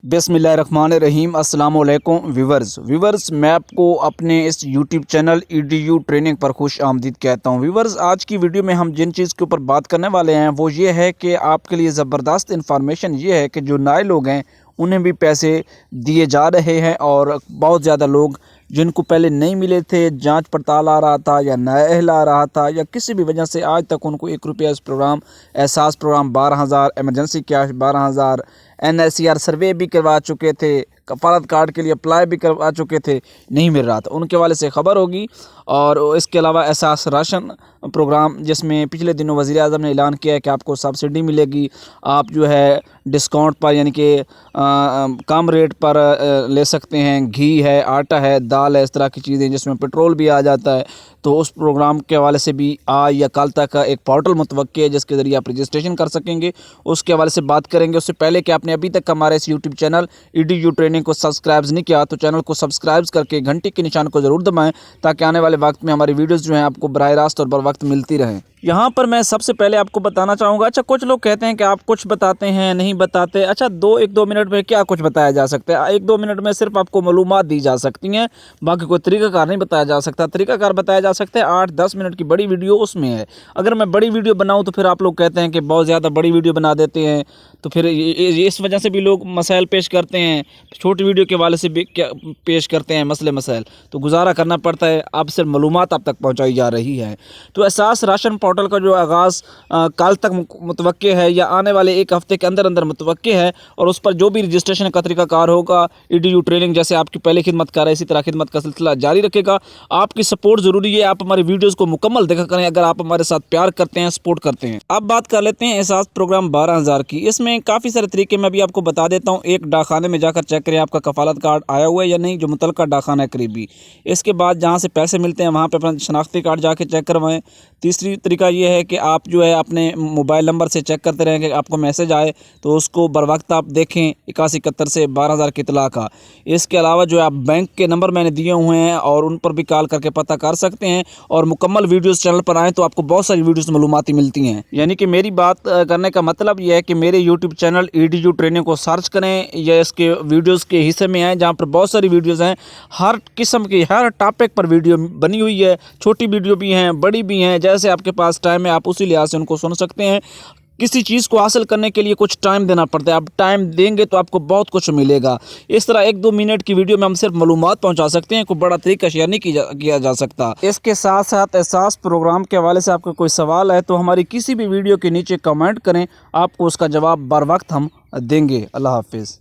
बिस्मिल्लाहिर्रहमानिर्रहीम। अस्सलाम वालेकुम व्यूवर्स, मैं आपको अपने इस यूट्यूब चैनल EDU ट्रेनिंग पर खुश आमदीद कहता हूँ। व्यूवर्स, आज की वीडियो में हम जिन चीज़ के ऊपर बात करने वाले हैं वो ये है कि आपके लिए ज़बरदस्त इन्फॉर्मेशन ये है कि जो नए लोग हैं उन्हें भी पैसे दिए जा रहे हैं, और बहुत ज़्यादा लोग जिनको पहले नहीं मिले थे, जांच पड़ताल आ रहा था या नाअहल आ रहा था या किसी भी वजह से आज तक उनको 1 रुपया इस प्रोग्राम एहसास प्रोग्राम 12,000 एमरजेंसी कैश 12,000 NSCR सर्वे भी करवा चुके थे, कफालत कार्ड के लिए अप्लाई भी करवा चुके थे, नहीं मिल रहा था, उनके वाले से ख़बर होगी। और इसके अलावा एहसास राशन प्रोग्राम जिसमें पिछले दिनों वज़ीर आज़म ने ऐलान किया है कि आपको सब्सिडी मिलेगी, आप जो है डिस्काउंट पर यानी कि कम रेट पर ले सकते हैं। घी है, आटा है, दाल है, इस तरह की चीज़ें जिसमें पेट्रोल भी आ जाता है। तो उस प्रोग्राम के हवाले से भी आज या कल तक एक पोर्टल मुतवक्की है जिसके ज़रिए आप रजिस्ट्रेशन कर सकेंगे, उसके हवाले से बात करेंगे। उससे पहले कि आपने अभी तक हमारे इस यूट्यूब चैनल EDU ट्रेनिंग को सब्सक्राइब नहीं किया तो चैनल को सब्सक्राइब करके घंटी के निशान को ज़रूर दबाएं ताकि आने वाले वक्त में हमारी वीडियोस जो हैं आपको बराह रास्त और बर वक्त मिलती रहें। यहाँ पर मैं सबसे पहले आपको बताना चाहूँगा, अच्छा कुछ लोग कहते हैं कि आप कुछ बताते हैं नहीं बताते। अच्छा, 1-2 मिनट में क्या कुछ बताया जा सकता है? 1-2 मिनट में सिर्फ आपको मालूमात दी जा सकती हैं, बाकी कोई तरीक़ाकार नहीं बताया जा सकता। तरीक़ाकार बताया जा सकता है 8-10 मिनट की बड़ी वीडियो उसमें है। अगर मैं बड़ी वीडियो बनाऊँ तो फिर आप लोग कहते हैं कि बहुत ज़्यादा बड़ी वीडियो बना देते हैं, तो फिर इस वजह से भी लोग मसाइल पेश करते हैं। छोटी वीडियो के वाले से भी क्या पेश करते हैं मसाइल, तो गुजारा करना पड़ता है। अब सिर्फ मालूमात आप तक पहुँचाई जा रही है। तो एहसास राशन पोर्टल का जो आगाज़ कल तक मुतवक्के है या आने वाले 1 हफ़्ते के अंदर मुतवक्के है, और उस पर जो भी रजिस्ट्रेशन का तरीक़ाकार होगा EDU ट्रेनिंग जैसे आपकी पहले खिदमत कर रहा है इसी तरह खिदमत का सिलसिला जारी रखेगा। आपकी सपोर्ट ज़रूरी है, आप हमारी वीडियोज़ को मुकम्मल देखा करें अगर आप हमारे साथ प्यार करते हैं, सपोर्ट करते हैं। अब बात कर लेते हैं एहसास प्रोग्राम 12,000 की। इसमें काफ़ी सारे तरीके मैं अभी आपको बता देता हूँ। एक, डाकखाने में जाकर चेक करें आपका कफालत कार्ड आया हुआ है या नहीं, जो मुतलका डाकखाना है करीबी। इसके बाद जहाँ से पैसे मिलते हैं वहाँ पे अपना शनाख्ती कार्ड जाके चेक करवाएं। तीसरी तरीका ये है कि आप जो है अपने मोबाइल नंबर से चेक करते रहें कि आपको मैसेज आए तो उसको बर वक्त आप देखें 8171 से 12,000 की इतला का। इसके अलावा जो है आप बैंक के नंबर मैंने दिए हुए हैं और उन पर भी कॉल करके पता कर सकते हैं, और मुकम्मल वीडियोस चैनल पर आएँ तो आपको बहुत सारी वीडियोस मालूमाती मिलती हैं। यानी कि मेरी बात करने का मतलब ये है कि मेरे यूट्यूब चैनल EDU ट्रेनिंग को सर्च करें या इसके वीडियोज़ के हिस्से में आएँ जहाँ पर बहुत सारी वीडियोज़ हैं, हर किस्म की हर टॉपिक पर वीडियो बनी हुई है। छोटी वीडियो भी हैं, बड़ी भी हैं, जैसे आपके पास टाइम है आप उसी लिहाज से उनको सुन सकते हैं। किसी चीज़ को हासिल करने के लिए कुछ टाइम देना पड़ता है, आप टाइम देंगे तो आपको बहुत कुछ मिलेगा। इस तरह 1-2 मिनट की वीडियो में हम सिर्फ मालूमात पहुंचा सकते हैं, कोई बड़ा तरीका शेयर नहीं किया जा सकता। इसके साथ साथ एहसास प्रोग्राम के हवाले से आपका कोई सवाल है तो हमारी किसी भी वीडियो के नीचे कमेंट करें, आपको उसका जवाब बर वक्त हम देंगे। अल्लाह हाफिज़।